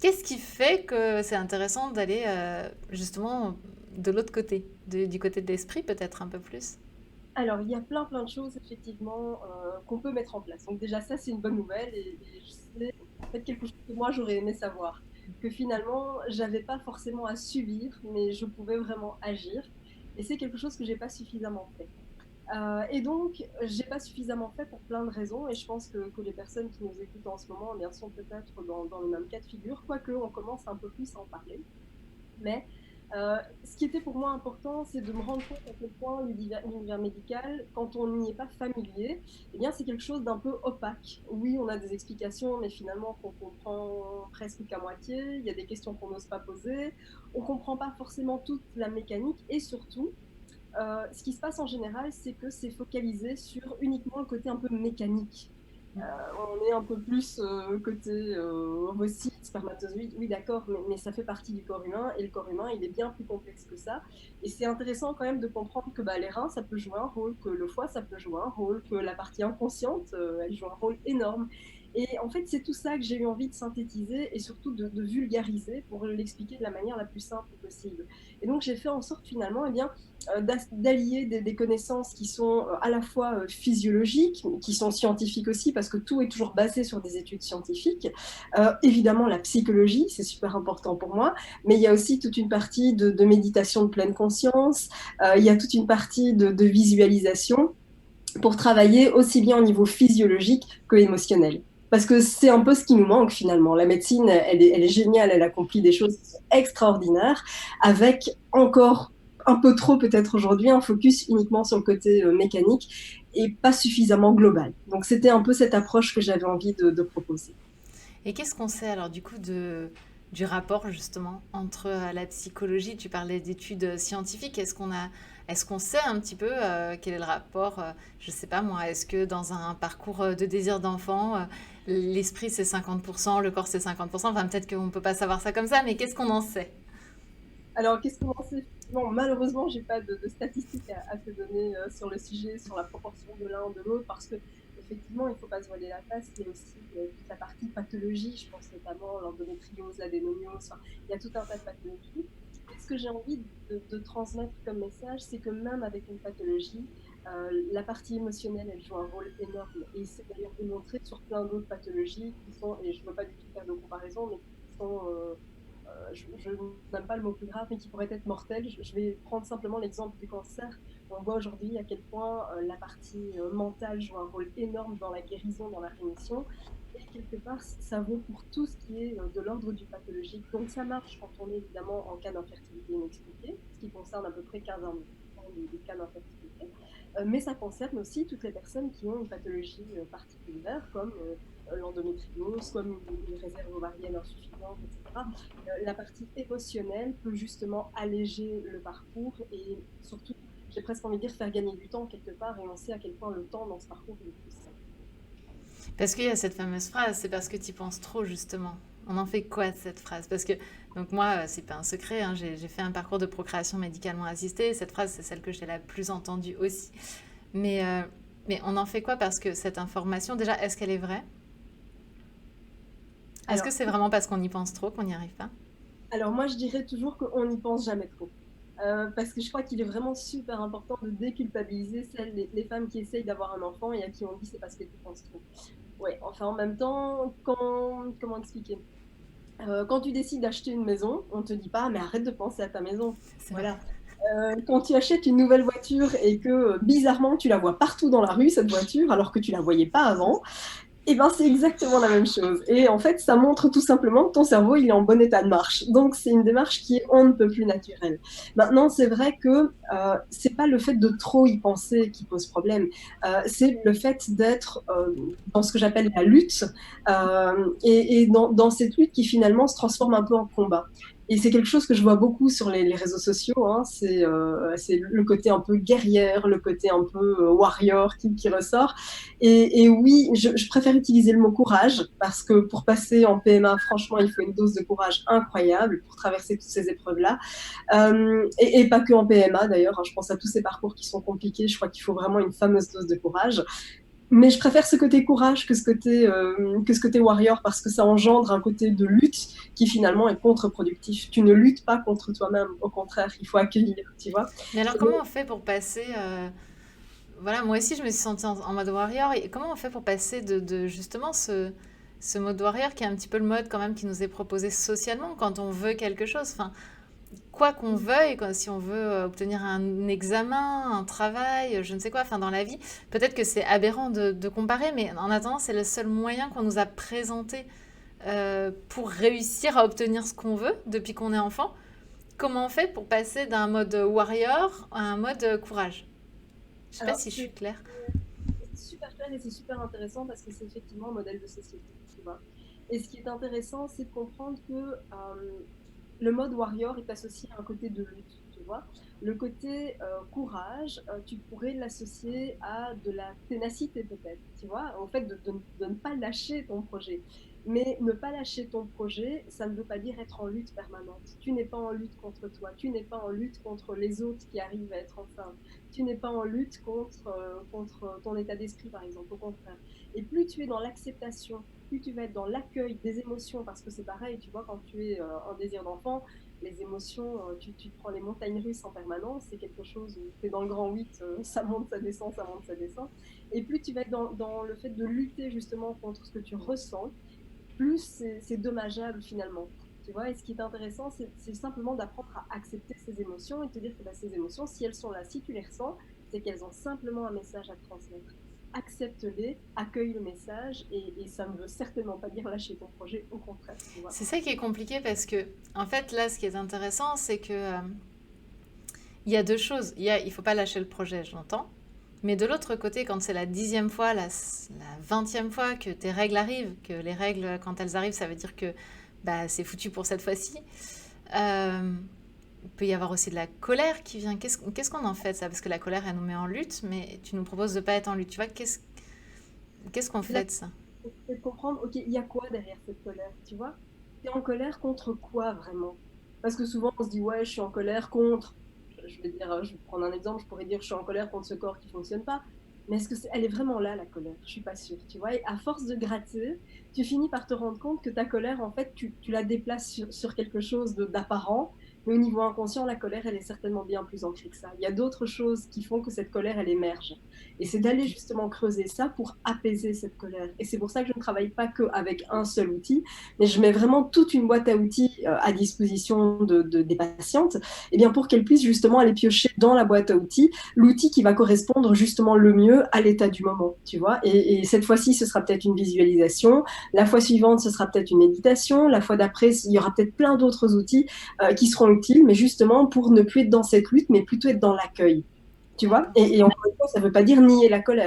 Qu'est-ce qui fait que c'est intéressant d'aller justement de l'autre côté, du côté de l'esprit peut-être un peu plus? Alors, il y a plein de choses effectivement, qu'on peut mettre en place. Donc déjà ça, c'est une bonne nouvelle et je sais en fait quelque chose que moi j'aurais aimé savoir. Que finalement, j'avais pas forcément à subir, mais je pouvais vraiment agir et c'est quelque chose que j'ai pas suffisamment fait. Et donc j'ai pas suffisamment fait pour plein de raisons et je pense que les personnes qui nous écoutent en ce moment, eh bien, sont peut-être dans le même cas de figure, quoique on commence un peu plus à en parler. Mais ce qui était pour moi important, c'est de me rendre compte à quel point l'univers médical, quand on n'y est pas familier, eh bien, c'est quelque chose d'un peu opaque. Oui, on a des explications, mais finalement, qu'on comprend presque qu'à moitié. Il y a des questions qu'on n'ose pas poser. On ne comprend pas forcément toute la mécanique. Et surtout, ce qui se passe en général, c'est que c'est focalisé sur uniquement le côté un peu mécanique. On est un peu plus côté ovocyte, spermatozoïde, oui d'accord, mais ça fait partie du corps humain et le corps humain il est bien plus complexe que ça. Et c'est intéressant quand même de comprendre que bah, les reins ça peut jouer un rôle, que le foie ça peut jouer un rôle, que la partie inconsciente elle joue un rôle énorme. Et en fait c'est tout ça que j'ai eu envie de synthétiser et surtout de vulgariser pour l'expliquer de la manière la plus simple possible. Et donc j'ai fait en sorte finalement eh bien, d'allier des connaissances qui sont à la fois physiologiques, qui sont scientifiques aussi, parce que tout est toujours basé sur des études scientifiques. Évidemment, la psychologie, c'est super important pour moi, mais il y a aussi toute une partie de méditation de pleine conscience, il y a toute une partie de visualisation pour travailler aussi bien au niveau physiologique que émotionnel. Parce que c'est un peu ce qui nous manque finalement. La médecine, elle est géniale, elle accomplit des choses qui sont extraordinaires, avec encore un peu trop peut-être aujourd'hui un focus uniquement sur le côté mécanique et pas suffisamment global. Donc c'était un peu cette approche que j'avais envie de proposer. Et qu'est-ce qu'on sait alors du coup du rapport justement entre la psychologie, tu parlais d'études scientifiques, est-ce qu'on sait un petit peu quel est le rapport, je sais pas moi, est-ce que dans un parcours de désir d'enfant, l'esprit c'est 50%, le corps c'est 50%, enfin peut-être qu'on ne peut pas savoir ça comme ça, mais qu'est-ce qu'on en sait? Alors, qu'est-ce qu'on en sait? Effectivement, malheureusement, j'ai pas de statistiques à te donner sur le sujet, sur la proportion de l'un ou de l'autre, parce que effectivement, il ne faut pas se voiler la face. Il y a aussi toute la partie pathologie, je pense notamment l'endométriose, l'adénomiose. Enfin, il y a tout un tas de pathologies. Et ce que j'ai envie de transmettre comme message, c'est que même avec une pathologie, la partie émotionnelle, elle joue un rôle énorme. Et c'est d'ailleurs démontré sur plein d'autres pathologies qui sont, et je ne veux pas du tout faire de comparaison, mais qui sont je n'aime pas le mot plus grave, mais qui pourrait être mortel. Je vais prendre simplement l'exemple du cancer. On voit aujourd'hui à quel point la partie mentale joue un rôle énorme dans la guérison, dans la rémission. Et quelque part, ça vaut pour tout ce qui est de l'ordre du pathologique. Donc ça marche quand on est évidemment en cas d'infertilité inexpliquée, ce qui concerne à peu près 15 des cas d'infertilité. Mais ça concerne aussi toutes les personnes qui ont une pathologie particulière, comme l'endométriose, comme une réserve ovarienne insuffisante, etc. La partie émotionnelle peut justement alléger le parcours et surtout, j'ai presque envie de dire, faire gagner du temps quelque part. Et on sait à quel point le temps dans ce parcours est précieux. Parce qu'il y a cette fameuse phrase, c'est parce que tu penses trop justement. On en fait quoi de cette phrase? Parce que, donc moi, c'est pas un secret, hein, j'ai fait un parcours de procréation médicalement assistée. Cette phrase, c'est celle que j'ai la plus entendue aussi. Mais, euh, mais on en fait quoi? Parce que cette information, déjà, est-ce qu'elle est vraie? Est-ce que Alors, c'est vraiment parce qu'on y pense trop qu'on n'y arrive pas? alors moi, je dirais toujours qu'on n'y pense jamais trop. Parce que je crois qu'il est vraiment super important de déculpabiliser les femmes qui essayent d'avoir un enfant et à qui on dit c'est parce que tu penses trop. Ouais, enfin en même temps, comment expliquer? Quand tu décides d'acheter une maison, on te dit pas mais arrête de penser à ta maison. C'est vrai. Voilà. Quand tu achètes une nouvelle voiture et que bizarrement tu la vois partout dans la rue, cette voiture, alors que tu la voyais pas avant, eh ben, c'est exactement la même chose. Et en fait, ça montre tout simplement que ton cerveau, il est en bon état de marche. Donc, c'est une démarche qui est on ne peut plus naturelle. Maintenant, c'est vrai que c'est pas le fait de trop y penser qui pose problème. C'est le fait d'être dans ce que j'appelle la lutte et dans cette lutte qui finalement se transforme un peu en combat. Et c'est quelque chose que je vois beaucoup sur les réseaux sociaux. Hein. C'est le côté un peu guerrière, le côté un peu warrior qui ressort. Et oui, je préfère utiliser le mot courage parce que pour passer en PMA, franchement, il faut une dose de courage incroyable pour traverser toutes ces épreuves-là. Et pas que en PMA d'ailleurs, hein, je pense à tous ces parcours qui sont compliqués. Je crois qu'il faut vraiment une fameuse dose de courage. Mais je préfère ce côté courage que ce côté warrior parce que ça engendre un côté de lutte qui finalement est contre-productif. Tu ne luttes pas contre toi-même, au contraire, il faut accueillir, tu vois. Mais alors, comment on fait pour passer voilà, moi aussi, je me suis sentie en mode warrior. Et comment on fait pour passer de justement ce mode warrior qui est un petit peu le mode quand même qui nous est proposé socialement quand on veut quelque chose. Enfin, quoi qu'on veuille, quoi, si on veut obtenir un examen, un travail, je ne sais quoi, enfin dans la vie, peut-être que c'est aberrant de comparer, mais en attendant, c'est le seul moyen qu'on nous a présenté pour réussir à obtenir ce qu'on veut depuis qu'on est enfant. Comment on fait pour passer d'un mode warrior à un mode courage? Je sais pas Alors, si je suis claire. c'est super clair et c'est super intéressant parce que c'est effectivement un modèle de société, tu vois. Et ce qui est intéressant, c'est de comprendre que le mode warrior est associé à un côté de lutte, tu vois. Le côté courage, tu pourrais l'associer à de la ténacité peut-être, tu vois, au fait de ne pas lâcher ton projet. Mais ne pas lâcher ton projet, ça ne veut pas dire être en lutte permanente. Tu n'es pas en lutte contre toi, tu n'es pas en lutte contre les autres qui arrivent à être enfin, tu n'es pas en lutte contre ton état d'esprit, par exemple, au contraire. Et plus tu es dans l'acceptation, plus tu vas être dans l'accueil des émotions, parce que c'est pareil, tu vois, quand tu es en désir d'enfant, les émotions, tu te prends les montagnes russes en permanence, c'est quelque chose où tu es dans le grand 8, ça monte, ça descend, ça monte, ça descend. Et plus tu vas être dans le fait de lutter justement contre ce que tu ressens, plus c'est dommageable finalement. Tu vois, et ce qui est intéressant, c'est simplement d'apprendre à accepter ces émotions et te dire que bah, ces émotions, si elles sont là, si tu les ressens, c'est qu'elles ont simplement un message à transmettre. Accepte-les, accueille le message et ça ne veut certainement pas dire lâcher ton projet, au contraire, tu vois. C'est ça qui est compliqué parce que, en fait, là, ce qui est intéressant, c'est que il y a deux choses. Il faut pas lâcher le projet, j'entends. Mais de l'autre côté, quand c'est la 10e fois, la 20e fois que tes règles arrivent, que les règles, quand elles arrivent, ça veut dire que bah, c'est foutu pour cette fois-ci. Euh, il peut y avoir aussi de la colère qui vient. Qu'est-ce qu'on en fait de ça? Parce que la colère, elle nous met en lutte, mais tu nous proposes de pas être en lutte. Tu vois, qu'est-ce qu'on Et là, fait de ça? c'est de comprendre, ok, il y a quoi derrière cette colère, tu vois. Tu es en colère contre quoi vraiment? Parce que souvent on se dit, ouais, je suis en colère contre, je vais dire, je vais prendre un exemple, je pourrais dire, je suis en colère contre ce corps qui fonctionne pas. Mais est-ce que elle est vraiment là, la colère? Je suis pas sûre, tu vois. Et à force de gratter, tu finis par te rendre compte que ta colère, en fait, tu la déplaces sur quelque chose d'apparent. Mais au niveau inconscient, la colère, elle est certainement bien plus ancrée que ça. Il y a d'autres choses qui font que cette colère, elle émerge. Et c'est d'aller justement creuser ça pour apaiser cette colère. Et c'est pour ça que je ne travaille pas qu'avec un seul outil, mais je mets vraiment toute une boîte à outils à disposition des patientes, et bien pour qu'elles puissent justement aller piocher dans la boîte à outils l'outil qui va correspondre justement le mieux à l'état du moment, tu vois. Et cette fois-ci, ce sera peut-être une visualisation. La fois suivante, ce sera peut-être une méditation. La fois d'après, il y aura peut-être plein d'autres outils qui seront utiles, mais justement pour ne plus être dans cette lutte, mais plutôt être dans l'accueil. Tu vois. D'accord. Et encore une fois, ça ne veut pas dire nier la colère.